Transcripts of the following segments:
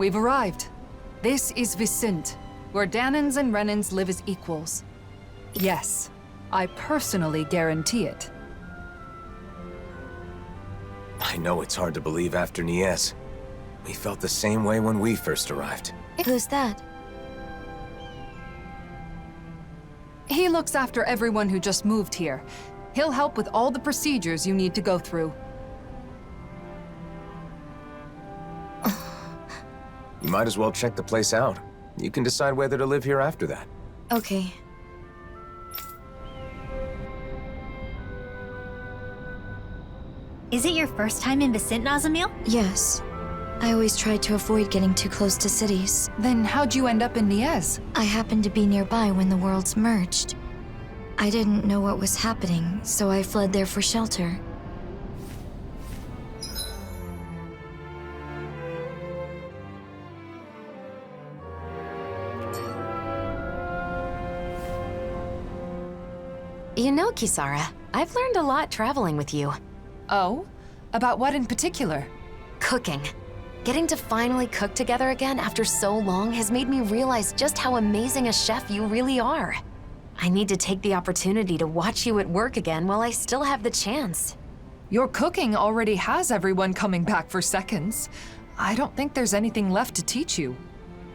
We've arrived. This is Vicente, where Danans and Renans live as equals. Yes, I personally guarantee it. I know it's hard to believe after Nies. We felt the same way when we first arrived. Who's that? He looks after everyone who just moved here. He'll help with all the procedures you need to go through. You might as well check the place out. You can decide whether to live here after that. Okay. Is it your first time in Vicente, Nazamil? Yes. I always tried to avoid getting too close to cities. Then how'd you end up in Nies? I happened to be nearby when the worlds merged. I didn't know what was happening, so I fled there for shelter. You know, Kisara, I've learned a lot traveling with you. Oh? About what in particular? Cooking. Getting to finally cook together again after so long has made me realize just how amazing a chef you really are. I need to take the opportunity to watch you at work again while I still have the chance. Your cooking already has everyone coming back for seconds. I don't think there's anything left to teach you.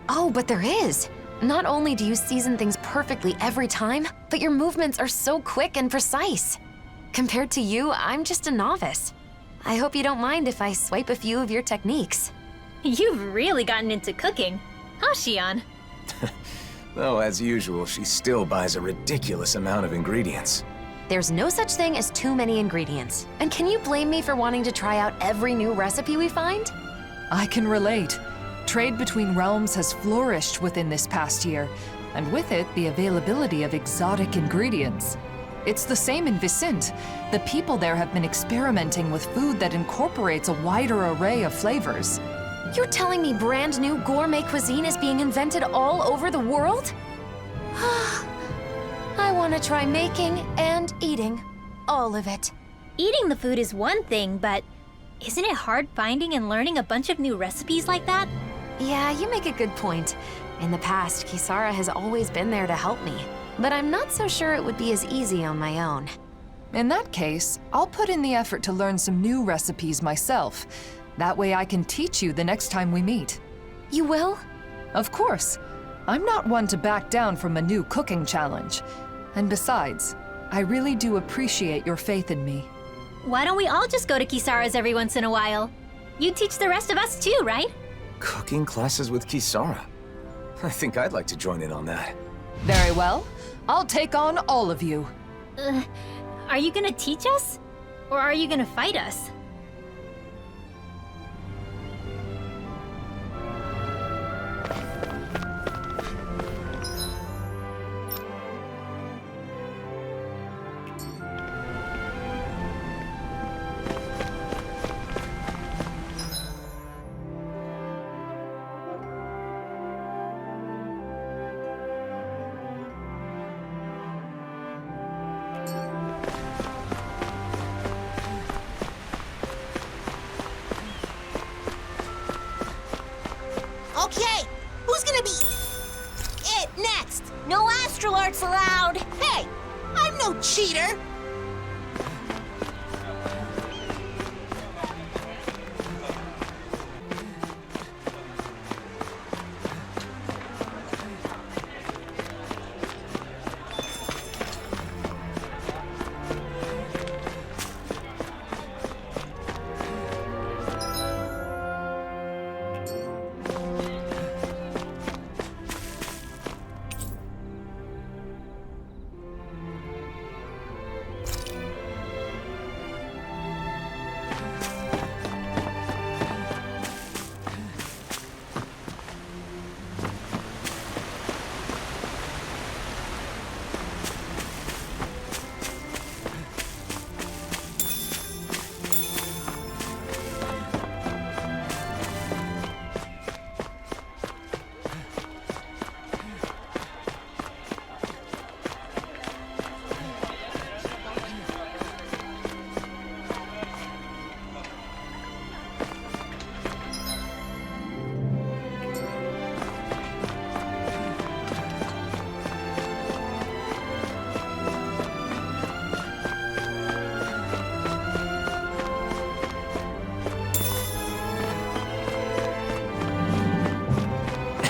Oh, but there is. Not only do you season things perfectly every time, but your movements are so quick and precise. Compared to you, I'm just a novice. I hope you don't mind if I swipe a few of your techniques. You've really gotten into cooking, huh, Xion? Though, as usual, she still buys a ridiculous amount of ingredients. There's no such thing as too many ingredients. And can you blame me for wanting to try out every new recipe we find? I can relate. Trade between realms has flourished within this past year, and with it, the availability of exotic ingredients. It's the same in Vicente. The people there have been experimenting with food that incorporates a wider array of flavors. You're telling me brand new gourmet cuisine is being invented all over the world? I want to try making and eating all of it. Eating the food is one thing, but isn't it hard finding and learning a bunch of new recipes like that? Yeah, you make a good point. In the past, Kisara has always been there to help me, but I'm not so sure it would be as easy on my own. In that case, I'll put in the effort to learn some new recipes myself. That way I can teach you the next time we meet. You will? Of course. I'm not one to back down from a new cooking challenge. And besides, I really do appreciate your faith in me. Why don't we all just go to Kisara's every once in a while? You teach the rest of us too, right? Cooking classes with Kisara? I think I'd like to join in on that. Very well. I'll take on all of you. Are you gonna teach us? Or are you gonna fight us? Okay, who's gonna be it next? No astral arts allowed. Hey, I'm no cheater.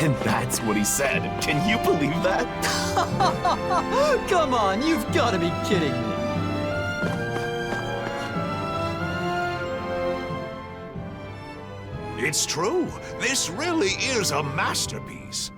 And that's what he said. Can you believe that? Come on, you've got to be kidding me. It's true. This really is a masterpiece.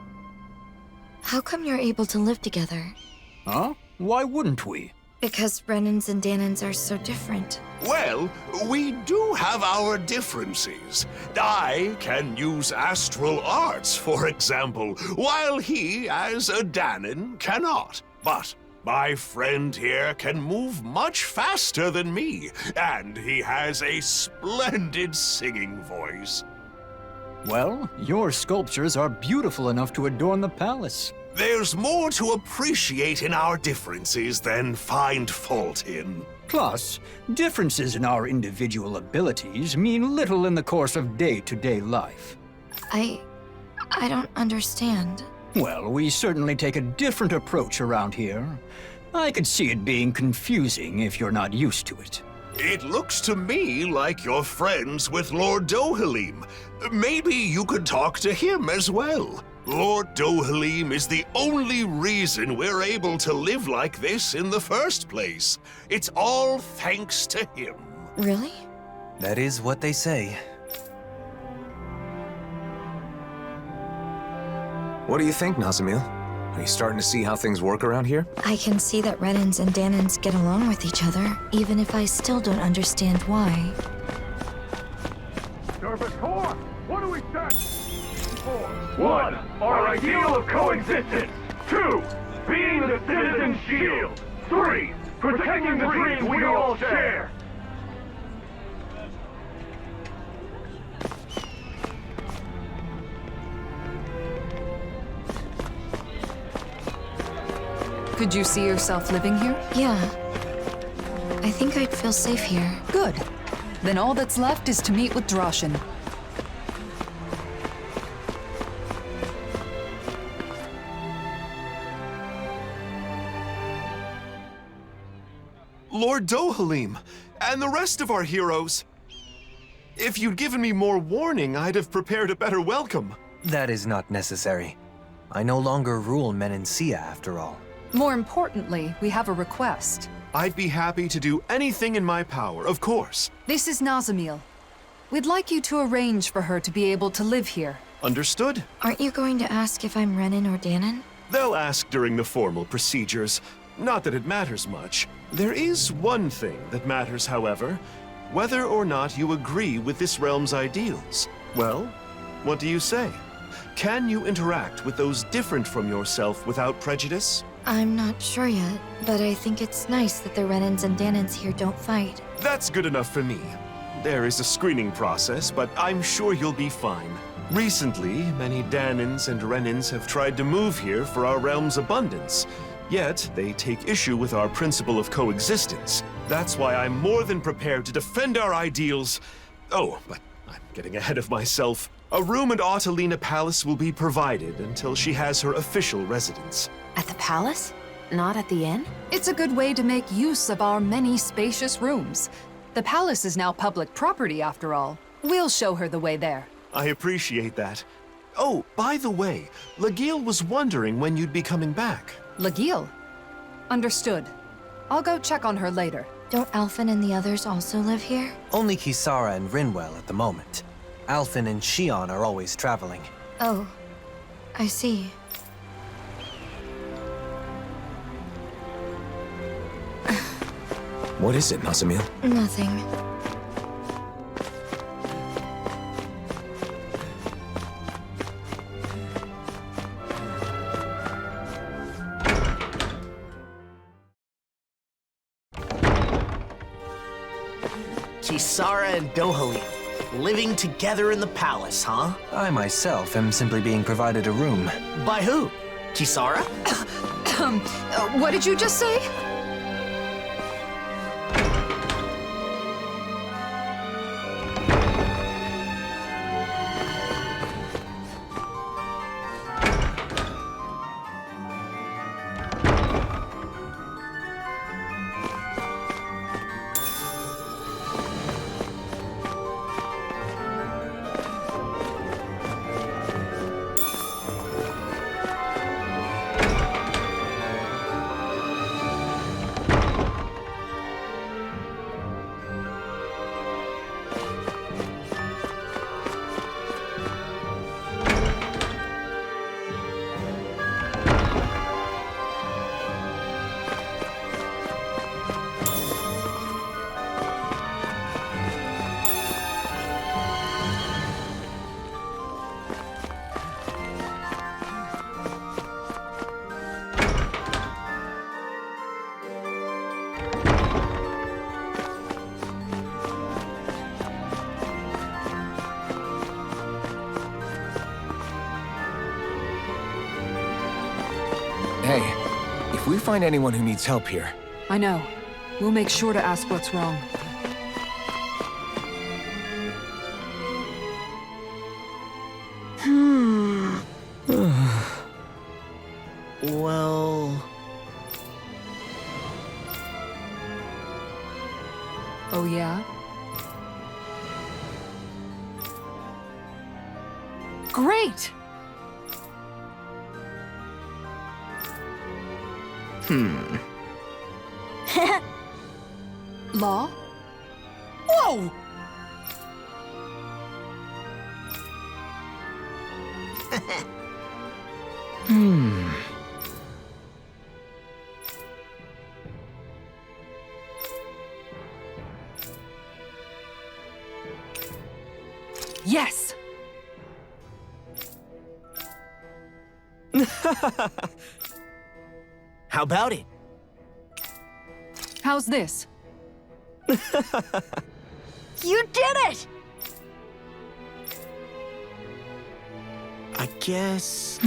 How come you're able to live together? Huh? Why wouldn't we? Because Renans and Danans are so different. Well, we do have our differences. I can use astral arts, for example, while he, as a Danan, cannot. But my friend here can move much faster than me, and he has a splendid singing voice. Well, your sculptures are beautiful enough to adorn the palace. There's more to appreciate in our differences than find fault in. Plus, differences in our individual abilities mean little in the course of day-to-day life. I don't understand. Well, we certainly take a different approach around here. I could see it being confusing if you're not used to it. It looks to me like you're friends with Lord Dohalim. Maybe you could talk to him as well. Lord Dohalim is the only reason we're able to live like this in the first place. It's all thanks to him. Really? That is what they say. What do you think, Nazamil? Are you starting to see how things work around here? I can see that Renans and Danans get along with each other, even if I still don't understand why. Service 4, what do we say? 1, our ideal of coexistence. 2, being the citizen's shield. 3, protecting the dreams we all share. Could you see yourself living here? Yeah. I think I'd feel safe here. Good. Then all that's left is to meet with Droshin. Lord Dohalim, and the rest of our heroes. If you'd given me more warning, I'd have prepared a better welcome. That is not necessary. I no longer rule Menancia, after all. More importantly, we have a request. I'd be happy to do anything in my power, of course. This is Nazamil. We'd like you to arrange for her to be able to live here. Understood? Aren't you going to ask if I'm Renan or Danan? They'll ask during the formal procedures. Not that it matters much. There is one thing that matters, however. Whether or not you agree with this realm's ideals. Well, what do you say? Can you interact with those different from yourself without prejudice? I'm not sure yet, but I think it's nice that the Renans and Danans here don't fight. That's good enough for me. There is a screening process, but I'm sure you'll be fine. Recently, many Danans and Renans have tried to move here for our realm's abundance. Yet, they take issue with our principle of coexistence. That's why I'm more than prepared to defend our ideals. Oh, but I'm getting ahead of myself. A room at Autalina Palace will be provided until she has her official residence. At the palace? Not at the inn? It's a good way to make use of our many spacious rooms. The palace is now public property, after all. We'll show her the way there. I appreciate that. Oh, by the way, Lagiel was wondering when you'd be coming back. Lagiel? Understood. I'll go check on her later. Don't Alphen and the others also live here? Only Kisara and Rinwell at the moment. Alphen and Shion are always traveling. Oh, I see. What is it, Nazamil? Nothing. Kisara and Dohalim, living together in the palace, huh? I myself am simply being provided a room. By who? Kisara? What did you just say? Hey, if we find anyone who needs help here, I know. We'll make sure to ask what's wrong. Well... Oh, yeah? Great! Law? Whoa! Yes! How about it? How's this? You did it! I guess...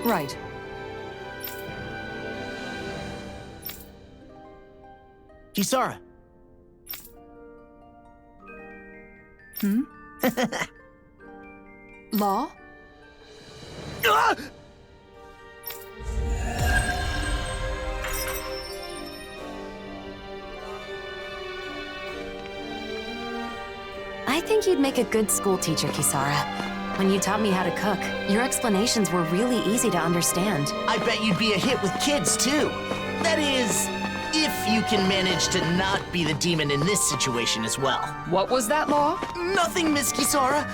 Right. Kisara. Law? Ah! I think you'd make a good school teacher, Kisara. When you taught me how to cook, your explanations were really easy to understand. I bet you'd be a hit with kids, too. That is, if you can manage to not be the demon in this situation as well. What was that, Law? Nothing, Miss Kisara.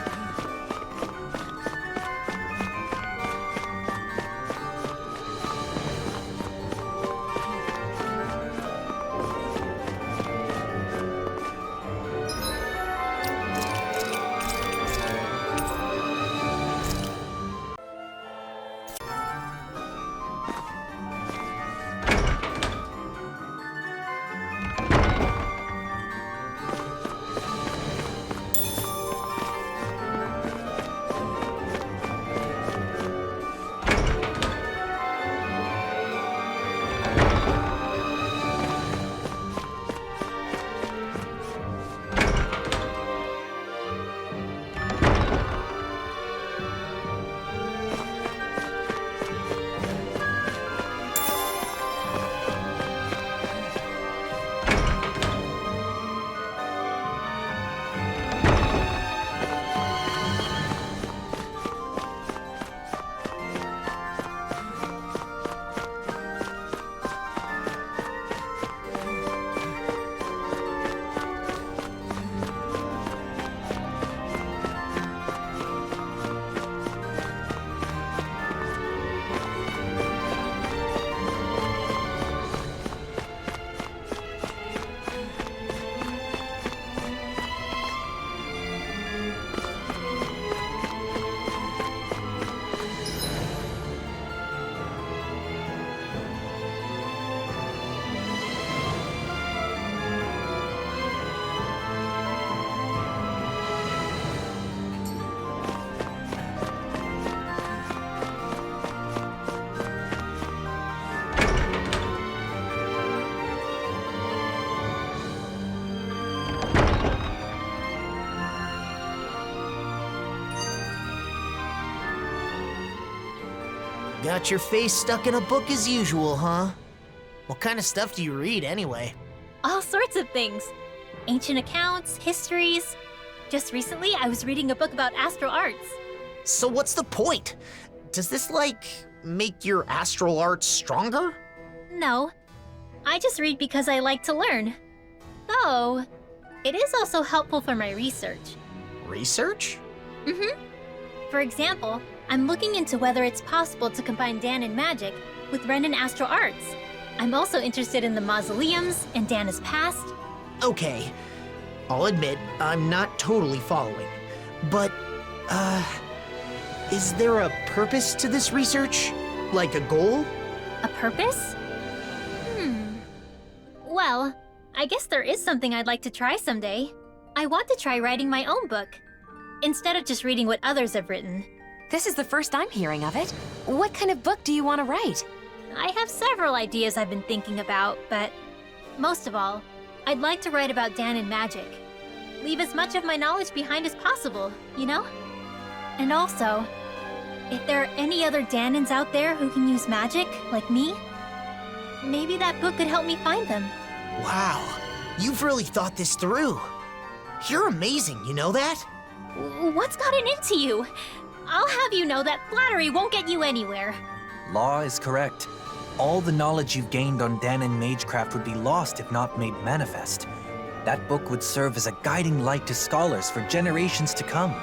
Got your face stuck in a book as usual, huh? What kind of stuff do you read, anyway? All sorts of things. Ancient accounts, histories. Just recently, I was reading a book about astral arts. So what's the point? Does this, like, make your astral arts stronger? No. I just read because I like to learn. Though, it is also helpful for my research. Research? For example, I'm looking into whether it's possible to combine Dan and magic with Ren and astral arts. I'm also interested in the mausoleums and Dana's past. Okay, I'll admit, I'm not totally following. But, is there a purpose to this research? Like a goal? A purpose? Well, I guess there is something I'd like to try someday. I want to try writing my own book, instead of just reading what others have written. This is the first I'm hearing of it. What kind of book do you want to write? I have several ideas I've been thinking about, but most of all, I'd like to write about Dan and magic. Leave as much of my knowledge behind as possible, you know? And also, if there are any other Danins out there who can use magic, like me, maybe that book could help me find them. Wow, you've really thought this through. You're amazing, you know that? What's gotten into you? I'll have you know that flattery won't get you anywhere. Law is correct. All the knowledge you've gained on Danon Magecraft would be lost if not made manifest. That book would serve as a guiding light to scholars for generations to come.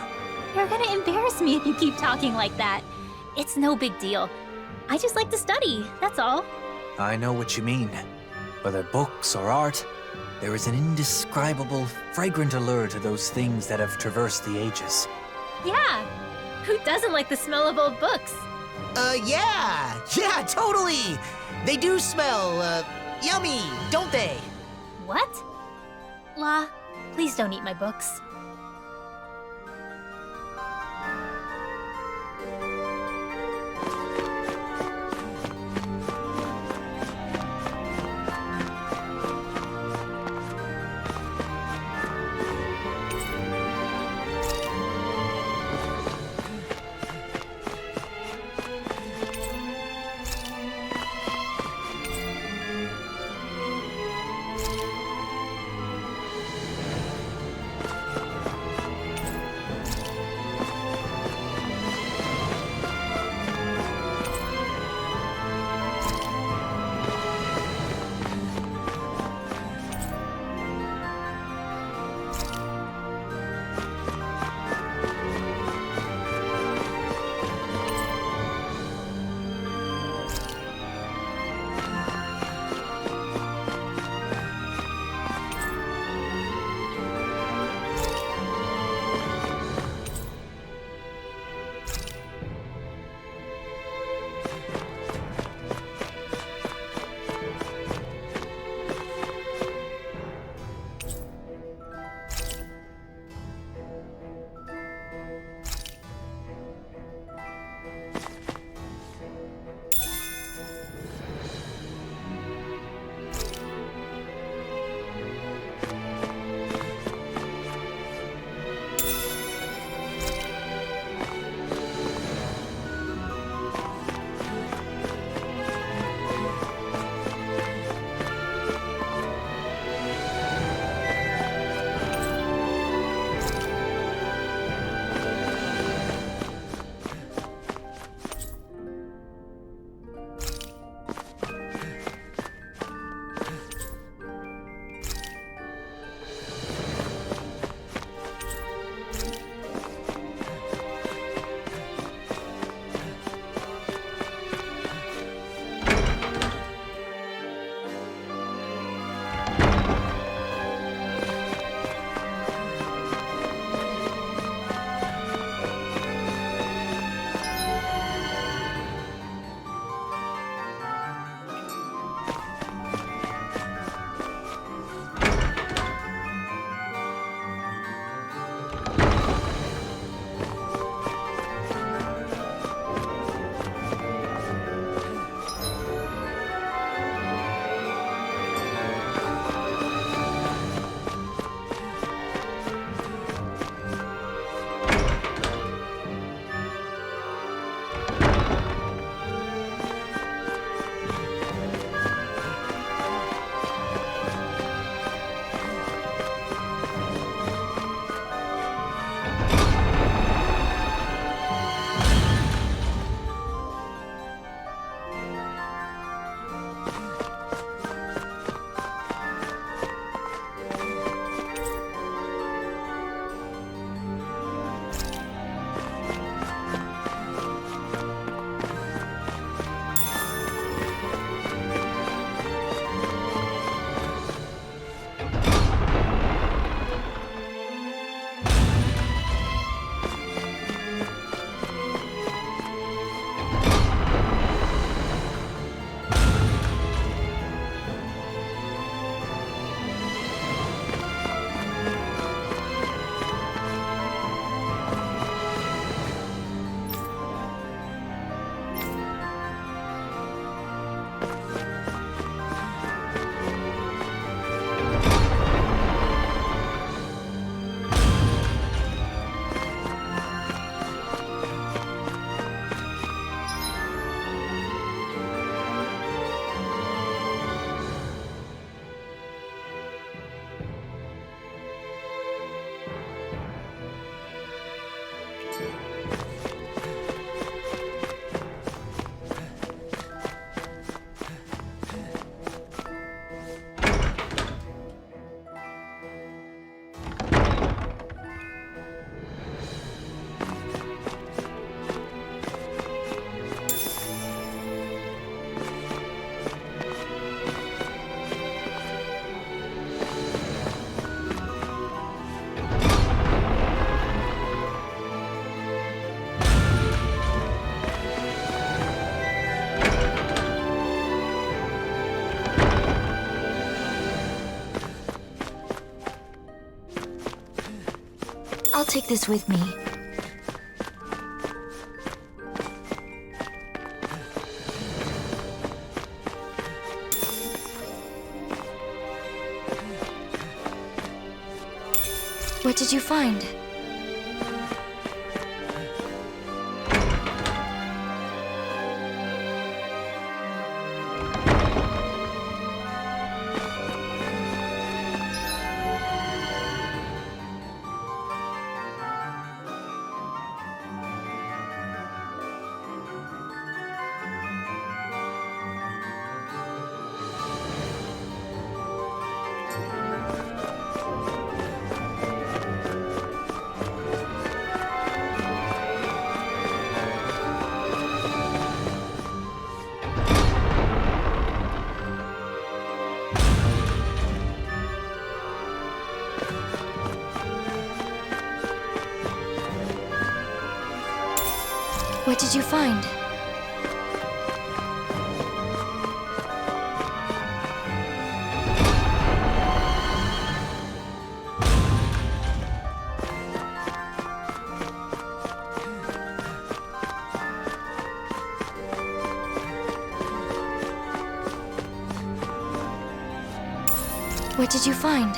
You're gonna embarrass me if you keep talking like that. It's no big deal. I just like to study, that's all. I know what you mean. Whether books or art, there is an indescribable, fragrant allure to those things that have traversed the ages. Yeah, who doesn't like the smell of old books? Yeah, totally! They do smell, yummy, don't they? What? La, please don't eat my books. I'll take this with me. What did you find? What did you find? What did you find?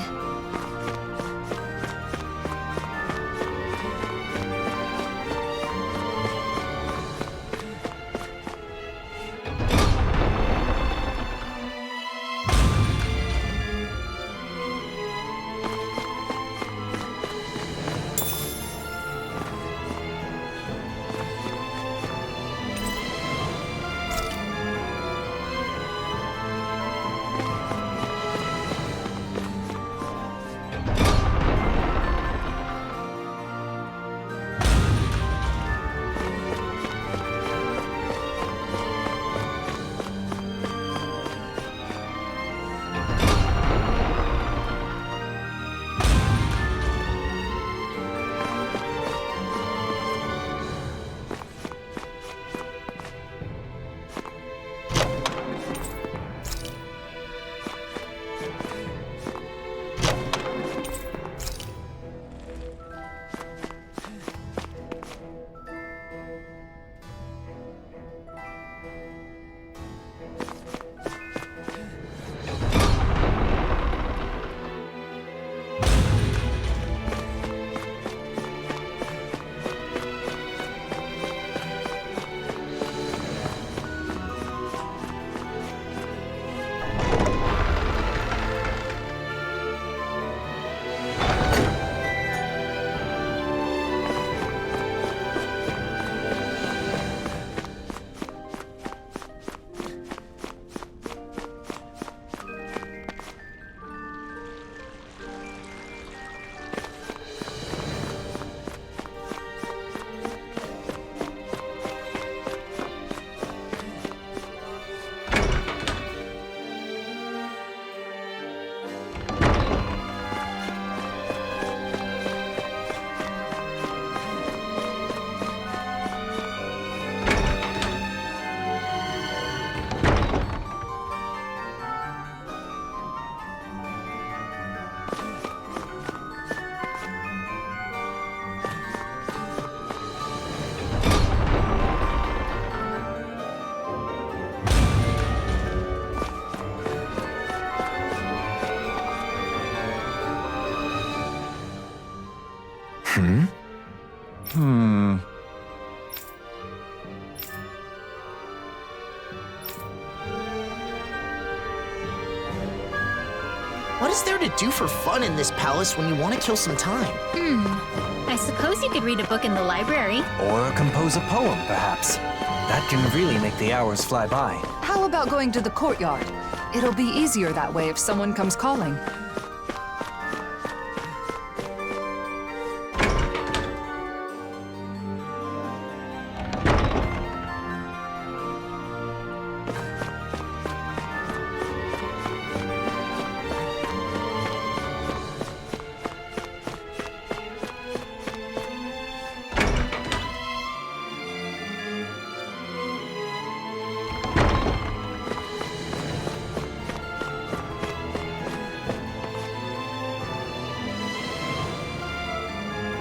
What is there to do for fun in this palace when you want to kill some time? I suppose you could read a book in the library. Or compose a poem, perhaps. That can really make the hours fly by. How about going to the courtyard? It'll be easier that way if someone comes calling.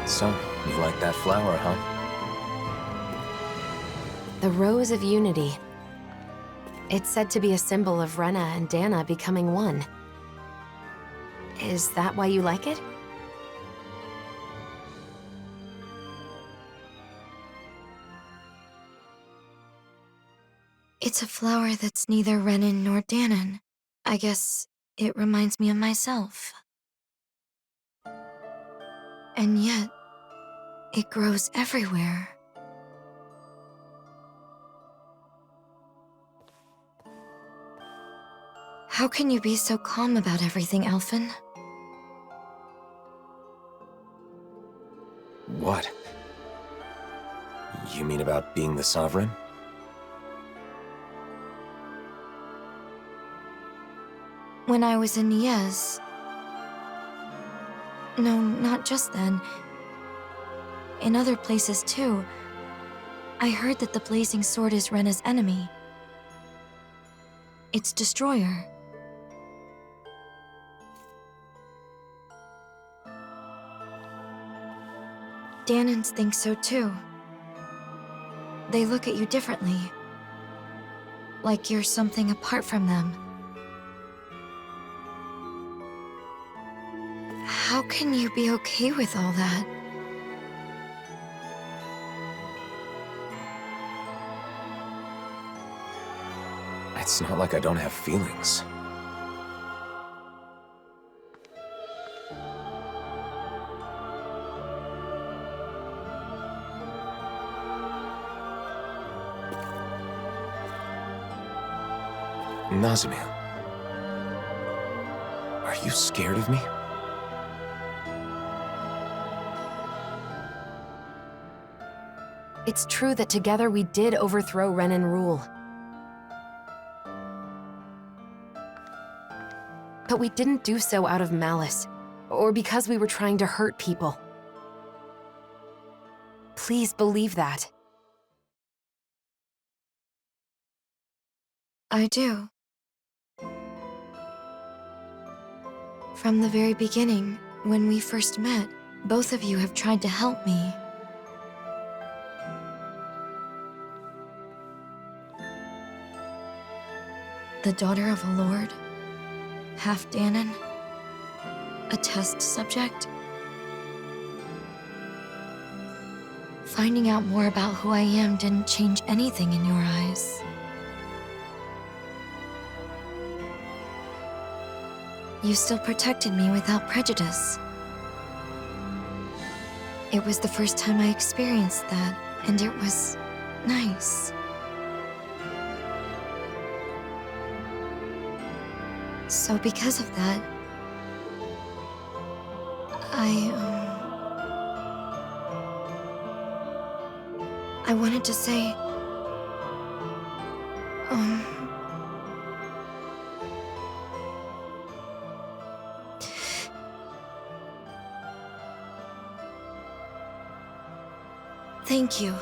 So, you like that flower, huh? The Rose of Unity. It's said to be a symbol of Rena and Dana becoming one. Is that why you like it? It's a flower that's neither Renan nor Danon. I guess it reminds me of myself. And yet, it grows everywhere. How can you be so calm about everything, Elfin? What? You mean about being the Sovereign? When I was in Niez... No, not just then. In other places too. I heard that the Blazing Sword is Rena's enemy. Its destroyer. Danons think so too. They look at you differently. Like you're something apart from them. How can you be okay with all that? It's not like I don't have feelings. Nazamil, are you scared of me? It's true that together we did overthrow Renan rule. But we didn't do so out of malice, or because we were trying to hurt people. Please believe that. I do. From the very beginning, when we first met, both of you have tried to help me. The daughter of a lord, half Danon, a test subject. Finding out more about who I am didn't change anything in your eyes. You still protected me without prejudice. It was the first time I experienced that, and it was nice. So because of that, I wanted to say, thank you.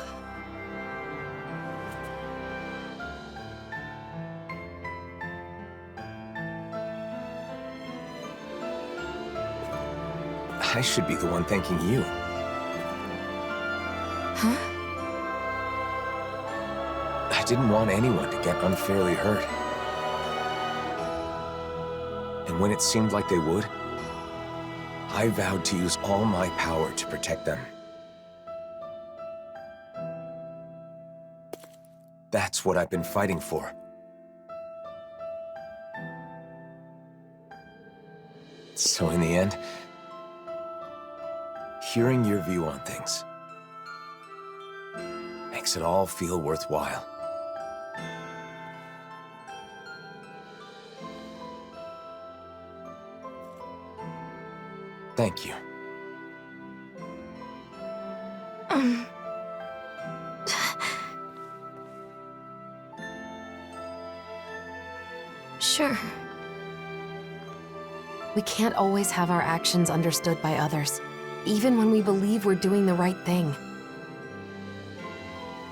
I should be the one thanking you. Huh? I didn't want anyone to get unfairly hurt. And when it seemed like they would, I vowed to use all my power to protect them. That's what I've been fighting for. So in the end, hearing your view on things makes it all feel worthwhile. Thank you. Sure. We can't always have our actions understood by others, even when we believe we're doing the right thing.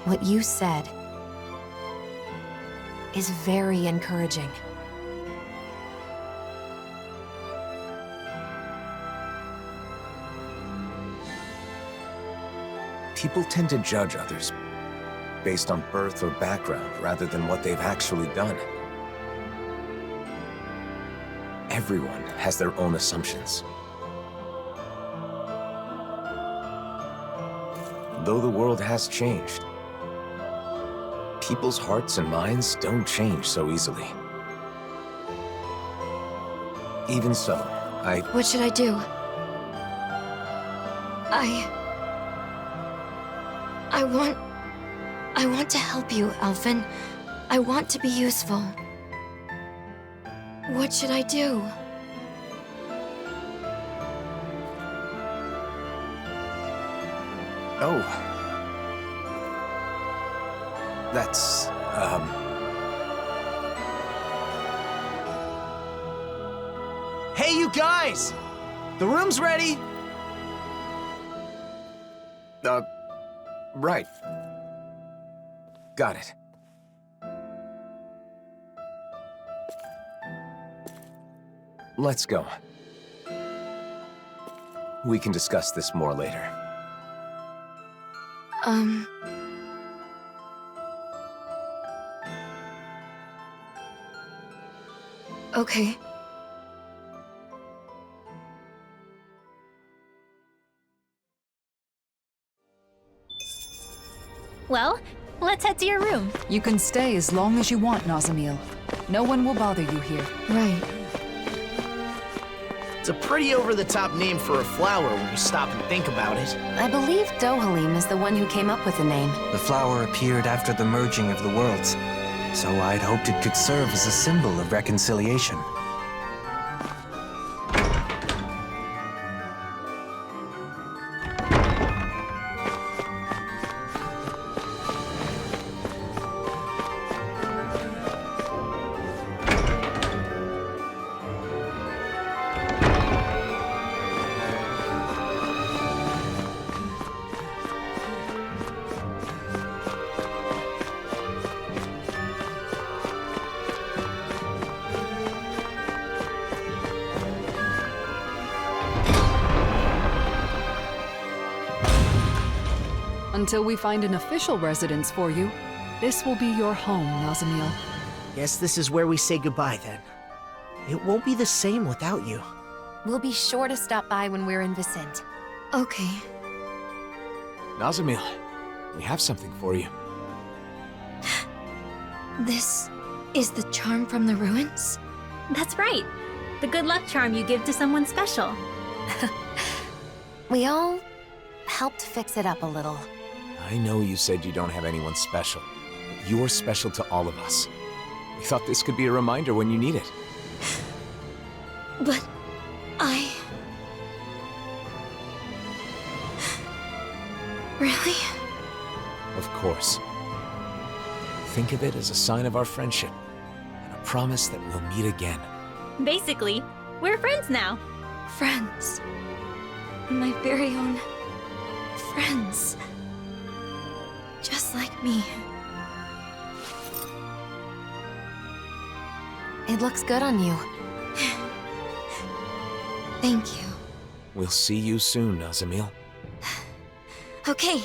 What you said is very encouraging. People tend to judge others based on birth or background rather than what they've actually done. Everyone has their own assumptions. Though the world has changed, people's hearts and minds don't change so easily. Even so, What should I do? I want to help you, Alphen. I want to be useful. What should I do? Oh. That's, Hey, you guys! The room's ready! right. Got it. Let's go. We can discuss this more later. Okay. Well, let's head to your room. You can stay as long as you want, Nazamil. No one will bother you here. Right. It's a pretty over-the-top name for a flower when you stop and think about it. I believe Dohalim is the one who came up with the name. The flower appeared after the merging of the worlds, so I'd hoped it could serve as a symbol of reconciliation. Until we find an official residence for you, this will be your home, Nazamil. Guess this is where we say goodbye, then. It won't be the same without you. We'll be sure to stop by when we're in Vicent. Okay. Nazamil, we have something for you. This is the charm from the ruins? That's right. The good luck charm you give to someone special. We all helped fix it up a little. I know you said you don't have anyone special, but you're special to all of us. We thought this could be a reminder when you need it. But Really? Of course. Think of it as a sign of our friendship, and a promise that we'll meet again. Basically, we're friends now. Friends. My very own friends. Just like me. It looks good on you. Thank you. We'll see you soon, Nazamil. Okay.